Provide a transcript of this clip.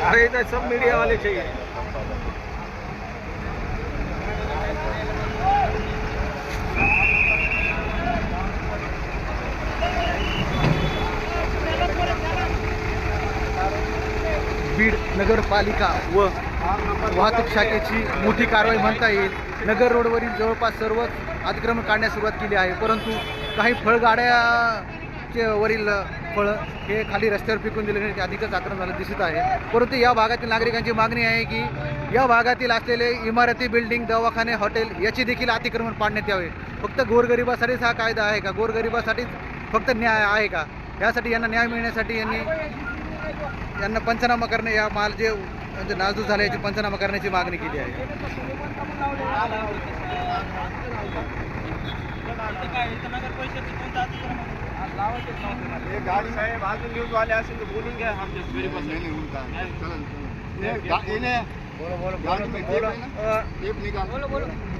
अरे इधर सब मीडिया वाले चाहिए। बीड नगरपालिका व वाहतूक शाखेची मोठी कारवाई म्हणता येईल। नगर रोडवरील जवळपास सर्वच अतिक्रमण काढण्यास सुरुवात केली आहे, परंतु काही फळगाड्याचे वरील फळं हे खाली रस्त्यावर फेकून दिल्याने ते अधिकच आक्रमण झालं दिसत आहे। परंतु या भागातील नागरिकांची मागणी आहे की या भागातील असलेले इमारती, बिल्डिंग, दवाखाने, हॉटेल याची देखील अतिक्रमण पाडण्यात यावे। फक्त गोरगरिबासाठीच हा कायदा आहे का? गोरगरिबासाठीच फक्त न्याय आहे का? यासाठी यांना न्याय मिळण्यासाठी यांना पंचनामा करणे, या माल जे म्हणजे नासधूस झाले याची पंचनामा करण्याची मागणी केली आहे। गाड़ी साहेब अजून न्यूज वाले असेल तर बोलून घ्या आमच्या बोलो बोलो बोलो बोलो।